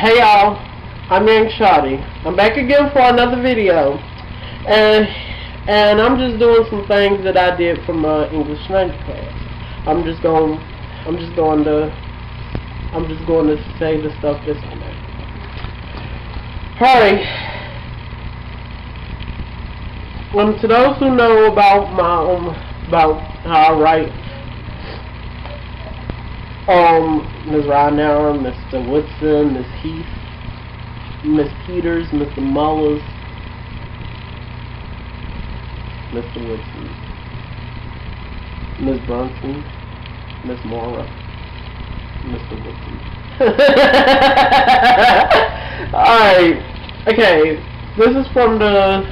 Hey y'all, I'm Young Shotty. I'm back again for another video, and I'm just doing some things that I did from my English language class. I'm just going to say the stuff that's on there. Alright. To those who know about about how I write, Ms. Rydell, Mr. Woodson, Ms. Heath, Ms. Peters, Mr. Mullers, Mr. Woodson, Ms. Brunson, Ms. Mora, Mr. Woodson. Alright, okay, this is from the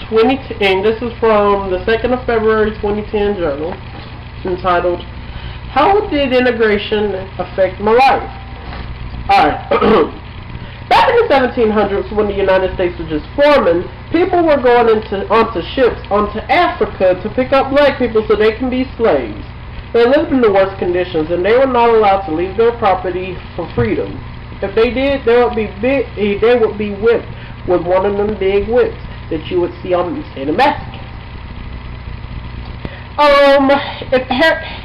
2010, this is from the 2nd of February 2010 journal, entitled, How Did Integration Affect My Life? Alright. Back in the 1700s, when the United States was just forming, people were going onto ships onto Africa to pick up black people so they can be slaves. They lived in the worst conditions, and they were not allowed to leave their property for freedom. If they did, they would be whipped with one of them big whips that you would see on the Mexicans.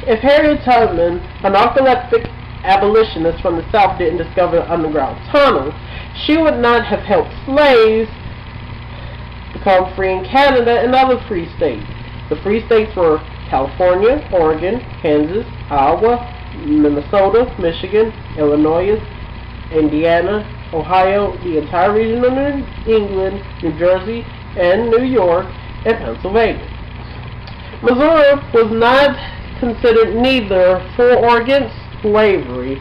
If Harriet Tubman, an narcoleptic abolitionist from the South, didn't discover the underground tunnel, she would not have helped slaves become free in Canada and other free states. The free states were California, Oregon, Kansas, Iowa, Minnesota, Michigan, Illinois, Indiana, Ohio, the entire region of New England, New Jersey, and New York, and Pennsylvania. Missouri was not considered neither for or against slavery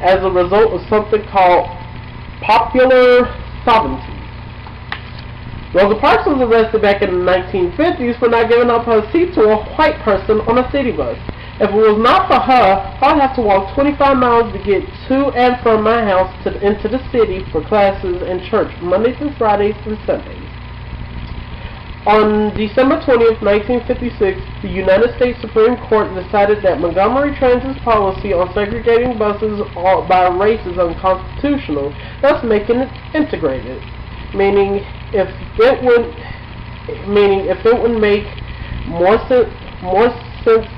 as a result of something called popular sovereignty. Rosa Parks was arrested back in the 1950s for not giving up her seat to a white person on a city bus. If it was not for her, I'd have to walk 25 miles to get to and from my house into the city for classes and church Mondays and Fridays and Sundays. On December 20th, 1956, the United States Supreme Court decided that Montgomery Transit's policy on segregating buses by race is unconstitutional, thus making it integrated. Meaning, if it would make more sense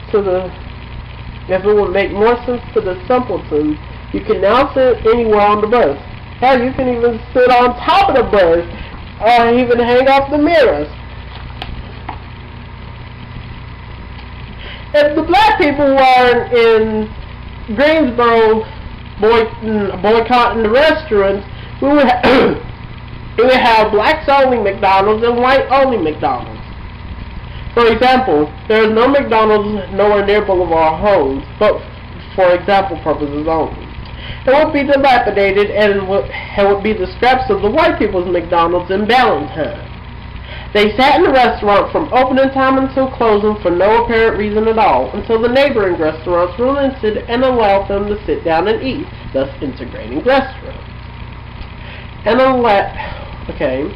to the simpletons, you can now sit anywhere on the bus. Hell, you can even sit on top of the bus, or even hang off the mirrors. If the black people were in Greensboro boycotting the restaurants, we would have blacks only McDonald's and white only McDonald's. For example, there is no McDonald's nowhere near Boulevard Homes, but for example purposes only. It would be dilapidated and it would be the scraps of the white people's McDonald's in Ballantyne. They sat in the restaurant from opening time until closing for no apparent reason at all, until the neighboring restaurants relented and allowed them to sit down and eat, thus integrating restaurants. Okay,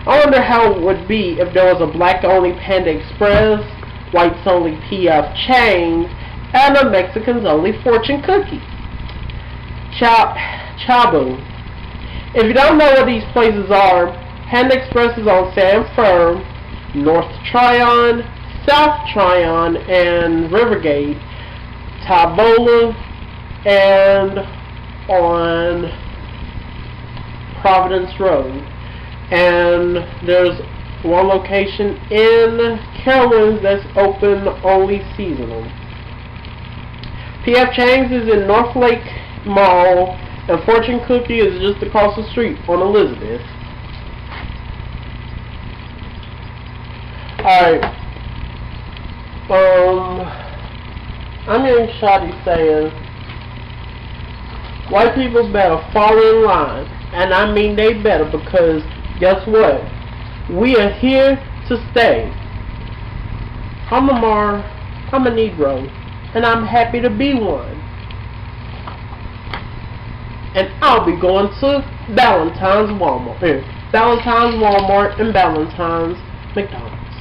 I wonder how it would be if there was a black-only Panda Express, whites-only P.F. Chang's, and a Mexicans-only Fortune Cookie. Chabu. If you don't know what these places are, Panda Express is on San Fern, North Tryon, South Tryon, and Rivergate, Tabola, and on Providence Road. And there's one location in Carolines that's open only seasonal. P.F. Chang's is in North Lake Mall, and Fortune Cookie is just across the street on Elizabeth. Alright. I'm hearing Shotty saying white people better fall in line. And I mean they better, because guess what? We are here to stay. I'm a Negro, and I'm happy to be one. And I'll be going to Ballantyne's Walmart and Ballantyne's McDonald's.